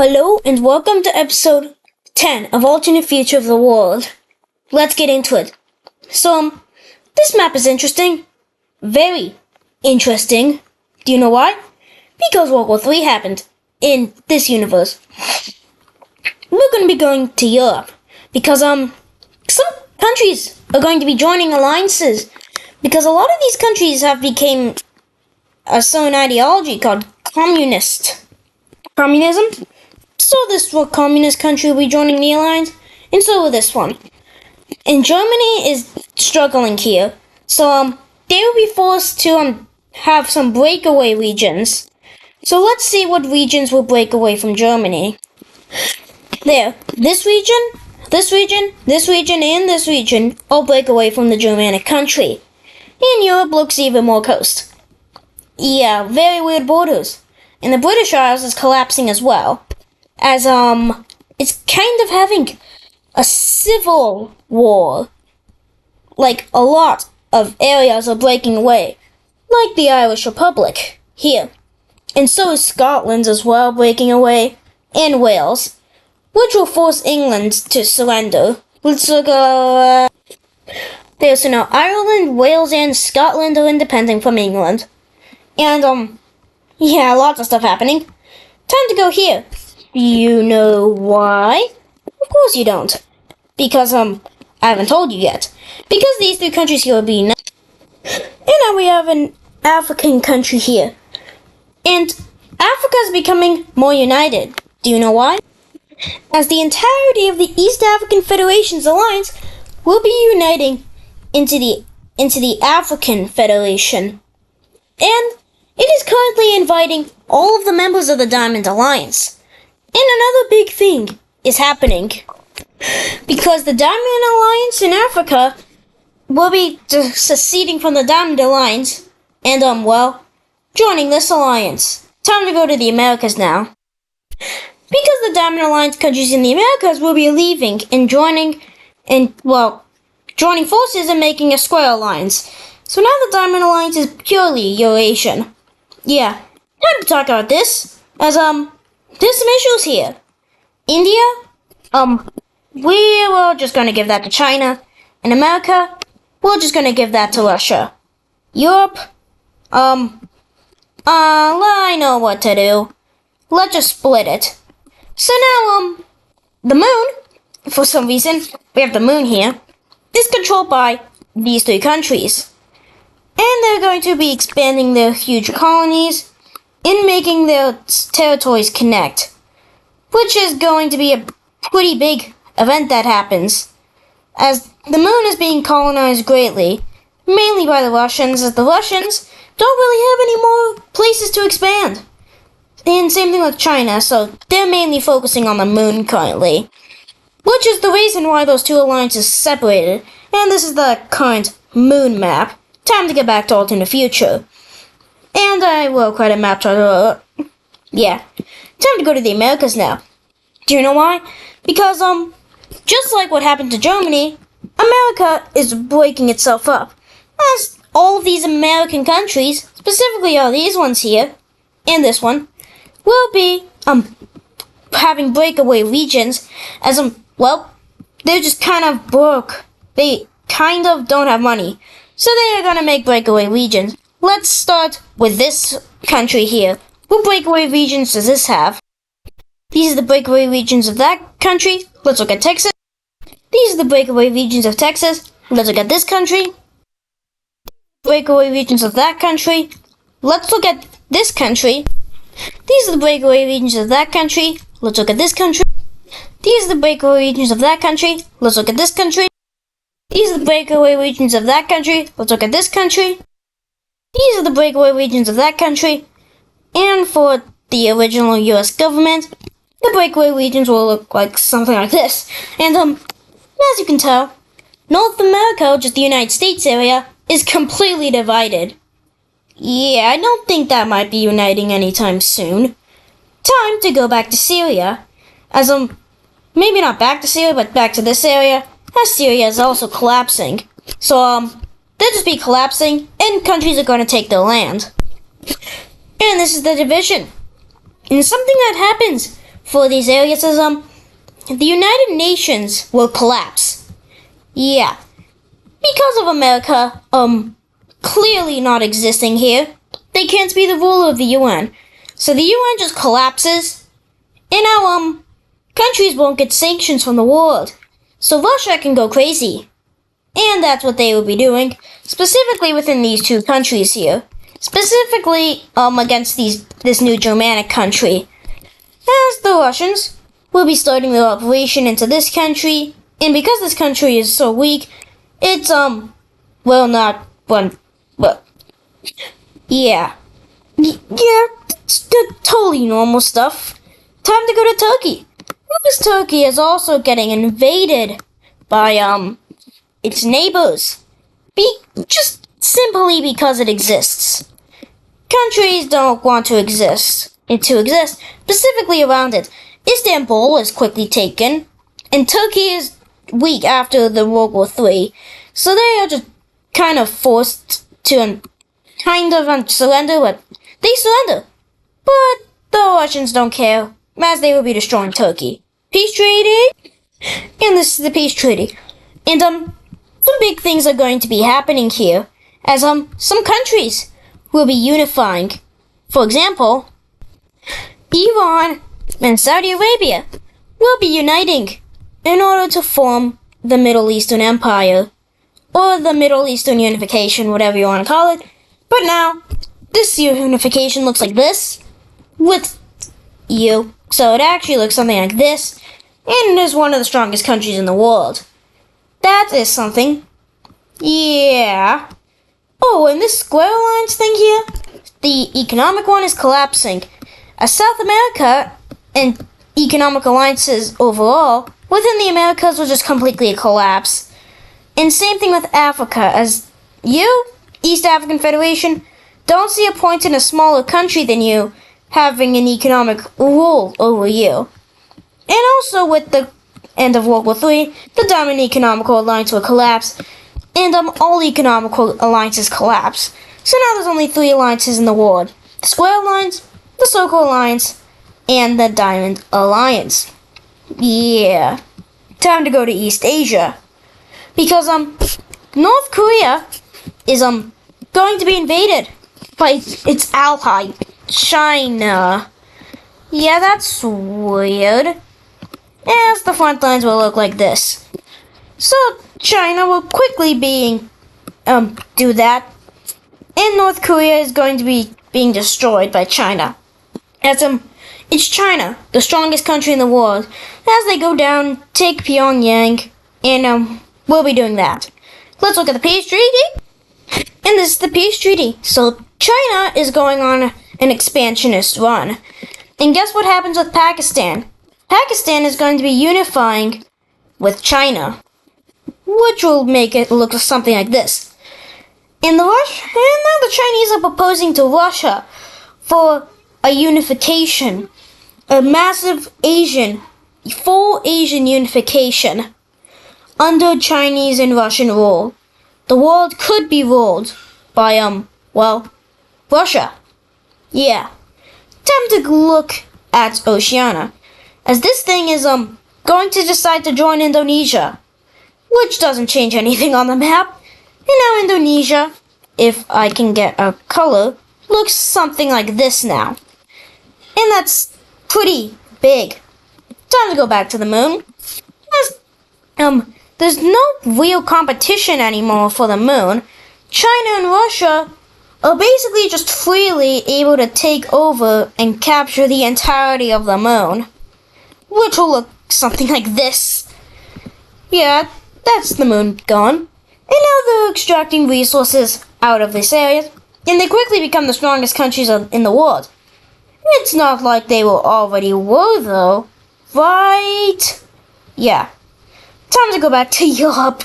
Hello and welcome to episode 10 of Alternate Future of the World. Let's get into it. This map is interesting. Very interesting. Do you know why? Because World War III happened in this universe. We're going to be going to Europe because some countries are going to be joining alliances because a lot of these countries have become a certain ideology called communism. So this communist country will be joining the alliance, and so will this one. And Germany is struggling here, so they will be forced to have some breakaway regions. So let's see what regions will break away from Germany. There, this region, and this region all break away from the Germanic country. And Europe looks even more coast. Yeah, very weird borders. And the British Isles is collapsing as well. As it's kind of having a civil war. Like a lot of areas are breaking away. Like the Irish Republic here. And so is Scotland as well breaking away. And Wales. Which will force England to surrender. Let's look so now Ireland, Wales, and Scotland are independent from England. And yeah, lots of stuff happening. Time to go here. You know why? Of course you don't. Because, I haven't told you yet. Because these three countries here will be united. And now we have an African country here. And Africa is becoming more united. Do you know why? As the entirety of the East African Federation's alliance will be uniting into the African Federation. And it is currently inviting all of the members of the Diamond Alliance. And another big thing is happening. Because the Diamond Alliance in Africa will be seceding from the Diamond Alliance and, joining this alliance. Time to go to the Americas now. Because the Diamond Alliance countries in the Americas will be leaving and joining forces and making a square alliance. So now the Diamond Alliance is purely Eurasian. Yeah, time to talk about this. As, there's some issues here. India, we're just gonna give that to China. In America, we're just gonna give that to Russia. Europe, I know what to do. Let's just split it. So now, the moon, for some reason, we have the moon here, is controlled by these three countries. And they're going to be expanding their huge colonies and making their territories connect. Which is going to be a pretty big event that happens. As the moon is being colonized greatly, mainly by the Russians, as the Russians don't really have any more places to expand. And same thing with China, so they're mainly focusing on the moon currently. Which is the reason why those two alliances separated. And this is the current moon map. Time to get back to Alternate Future. And I will create a map to yeah. Time to go to the Americas now. Do you know why? Because, just like what happened to Germany, America is breaking itself up. As all of these American countries, specifically all these ones here, and this one, will be, having breakaway regions as, they're just kind of broke. They kind of don't have money. So they are gonna make breakaway regions. Let's start with this country here. What breakaway regions does this have? These are the breakaway regions of that country. Let's look at Texas. These are the breakaway regions of Texas. Let's look at this country. Breakaway regions of that country. Let's look at this country. These are the breakaway regions of that country. Let's look at this country. These are the breakaway regions of that country. Let's look at this country. These are the breakaway regions of that country. Let's look at this country. These are the breakaway regions of that country. And for the original US government, the breakaway regions will look like something like this. And, as you can tell, North America, just the United States area, is completely divided. Yeah, I don't think that might be uniting anytime soon. Time to go back to Syria. As, maybe not back to Syria, but back to this area, as Syria is also collapsing. So, they'll just be collapsing, and countries are going to take their land. And this is the division. And something that happens for these areas is the United Nations will collapse. Yeah. Because of America clearly not existing here, they can't be the ruler of the UN. So the UN just collapses, and now countries won't get sanctions from the world. So Russia can go crazy. And that's what they will be doing, specifically within these two countries here. Specifically against this new Germanic country. As the Russians will be starting their operation into this country, and because this country is so weak, it's yeah, it's totally normal stuff. Time to go to Turkey. Because Turkey is also getting invaded by its neighbors. Just simply because it exists. Countries don't want to exist, specifically around it. Istanbul is quickly taken, and Turkey is weak after the World War III, so they are just kind of forced to surrender, but they surrender. But the Russians don't care, as they will be destroying Turkey. Peace treaty? And this is the peace treaty. And some big things are going to be happening here, as some countries will be unifying. For example, Iran and Saudi Arabia will be uniting in order to form the Middle Eastern Empire, or the Middle Eastern Unification, whatever you want to call it. But now, this unification looks like this, with you. So it actually looks something like this, and it is one of the strongest countries in the world. That is something. Yeah. Oh, and this square alliance thing here, the economic one is collapsing. As South America and economic alliances overall within the Americas will just completely collapse. And same thing with Africa, as you, East African Federation, don't see a point in a smaller country than you having an economic rule over you. And also with the end of World War III, the Diamond Economical Alliance will collapse, and all economical alliances collapse. So now there's only 3 alliances in the world: the Square Alliance, the Circle Alliance, and the Diamond Alliance. Yeah. Time to go to East Asia. Because North Korea is going to be invaded by its ally, China. Yeah, that's weird. As the front lines will look like this. So China will quickly do that, and North Korea is going to be being destroyed by China. As it's China, the strongest country in the world. As they go down, take Pyongyang, and we'll be doing that. Let's look at the peace treaty. And this is the peace treaty. So China is going on an expansionist run. And guess what happens with Pakistan? Pakistan is going to be unifying with China, which will make it look something like this. And now the Chinese are proposing to Russia for a unification, a massive full Asian unification under Chinese and Russian rule. The world could be ruled by Russia. Yeah. Time to look at Oceania, as this thing is going to decide to join Indonesia, which doesn't change anything on the map. And now Indonesia, if I can get a color, looks something like this now. And that's pretty big. Time to go back to the moon. There's no real competition anymore for the moon. China and Russia are basically just freely able to take over and capture the entirety of the moon, which will look something like this. Yeah, that's the moon gone. And now they're extracting resources out of this area, and they quickly become the strongest countries in the world. It's not like they already were, though, right? Yeah. Time to go back to Europe,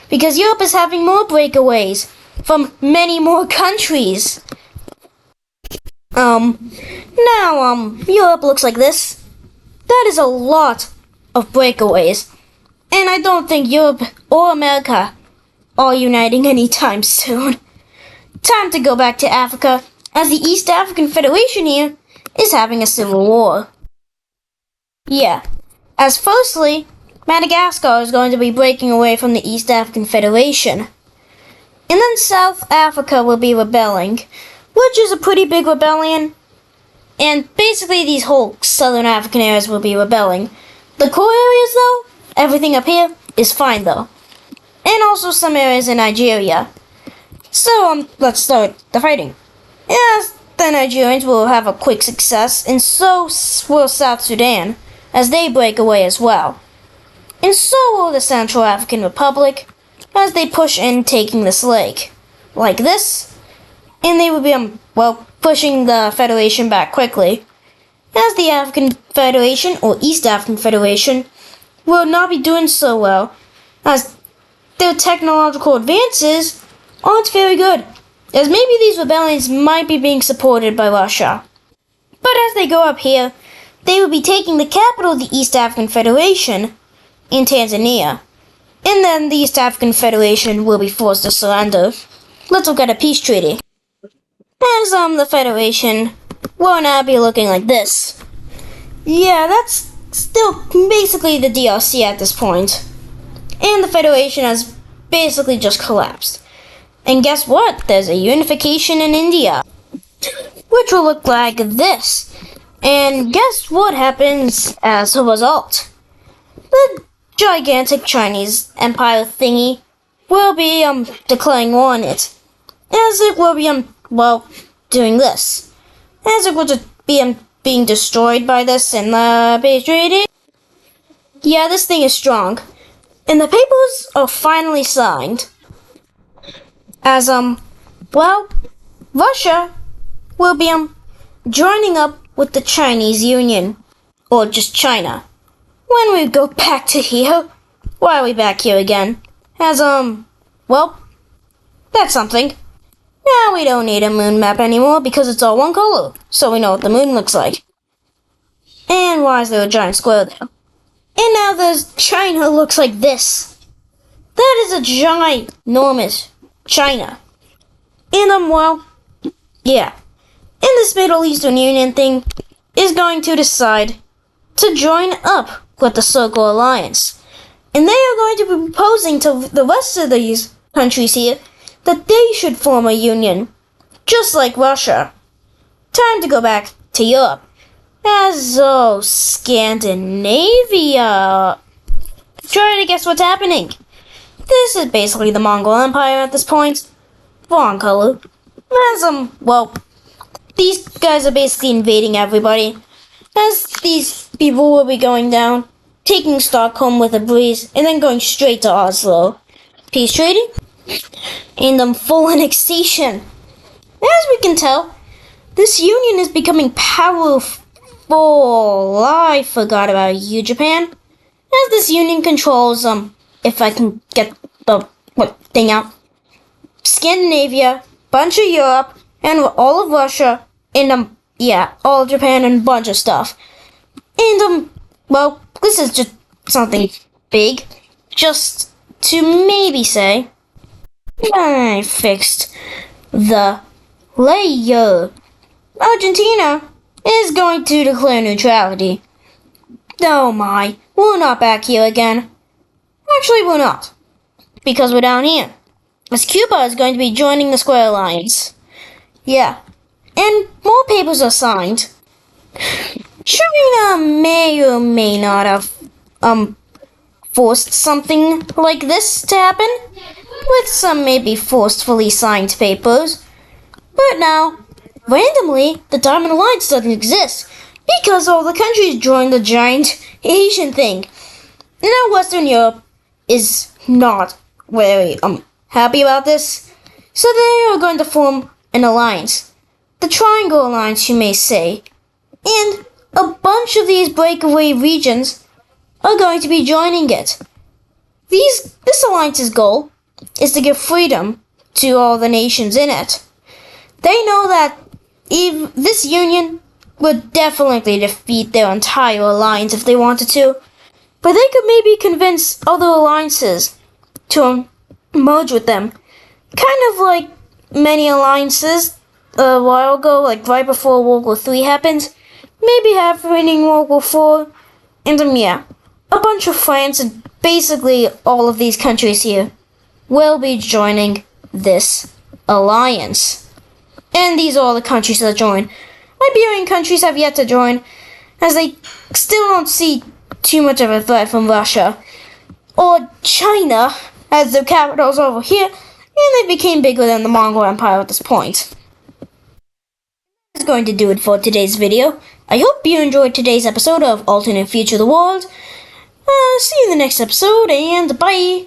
because Europe is having more breakaways from many more countries. Now, Europe looks like this. That is a lot of breakaways. And I don't think Europe or America are uniting anytime soon. Time to go back to Africa, as the East African Federation here is having a civil war. Yeah. As firstly, Madagascar is going to be breaking away from the East African Federation. And then South Africa will be rebelling, which is a pretty big rebellion. And basically these whole southern African areas will be rebelling. The core areas though, everything up here is fine though. And also some areas in Nigeria. So let's start the fighting. Yes, the Nigerians will have a quick success, and so will South Sudan, as they break away as well. And so will the Central African Republic, as they push in taking this lake. Like this. And they will be, pushing the Federation back quickly. As the African Federation, or East African Federation, will not be doing so well, as their technological advances aren't very good, as maybe these rebellions might be being supported by Russia. But as they go up here, they will be taking the capital of the East African Federation in Tanzania. And then the East African Federation will be forced to surrender. Let's look at a peace treaty. As the Federation will now be looking like this. Yeah, that's still basically the DRC at this point. And the Federation has basically just collapsed. And guess what? There's a unification in India, which will look like this. And guess what happens as a result? The gigantic Chinese empire thingy will be declaring war on it, as it will be doing this, as it will just be being destroyed by this in the peace treaty. Yeah, this thing is strong, and the papers are finally signed. As Russia will be joining up with the Chinese Union, or just China. When we go back to here, why are we back here again? As that's something. Now we don't need a moon map anymore because it's all one color, so we know what the moon looks like. And why is there a giant square there? And now there's China looks like this. That is a ginormous China. And yeah. And this Middle Eastern Union thing is going to decide to join up with the Circle Alliance. And they are going to be proposing to the rest of these countries here that they should form a union, just like Russia. Time to go back to Europe. Scandinavia. Try to guess what's happening. This is basically the Mongol Empire at this point. Wrong color. As these guys are basically invading everybody. As these people will be going down, taking Stockholm with a breeze, and then going straight to Oslo. Peace treaty? And full annexation. As we can tell, this union is becoming powerful. I forgot about you, Japan. As this union controls, if I can get the thing out, Scandinavia, bunch of Europe, and all of Russia, and all of Japan and a bunch of stuff. And this is just something big. Just to maybe say, I fixed the layer. Argentina is going to declare neutrality. Oh my, we're not back here again. Actually, we're not. Because we're down here. As Cuba is going to be joining the Square Alliance. Yeah. And more papers are signed. China may or may not have, forced something like this to happen, with some maybe forcefully signed papers. But now, randomly, the Diamond Alliance doesn't exist, because all the countries joined the giant Asian thing. Now Western Europe is not very, happy about this, so they are going to form an alliance. The Triangle Alliance, you may say. And a bunch of these breakaway regions are going to be joining it. This alliance's goal is to give freedom to all the nations in it. They know that this union would definitely defeat their entire alliance if they wanted to, but they could maybe convince other alliances to merge with them. Kind of like many alliances a while ago, like right before World War III happened, maybe happening in World War IV, And yeah, a bunch of France and basically all of these countries here will be joining this alliance. And these are all the countries that join. Iberian countries have yet to join, as they still don't see too much of a threat from Russia. Or China, as their capital's over here, and they became bigger than the Mongol Empire at this point. That's going to do it for today's video. I hope you enjoyed today's episode of Alternate Future of the World. See you in the next episode, and bye!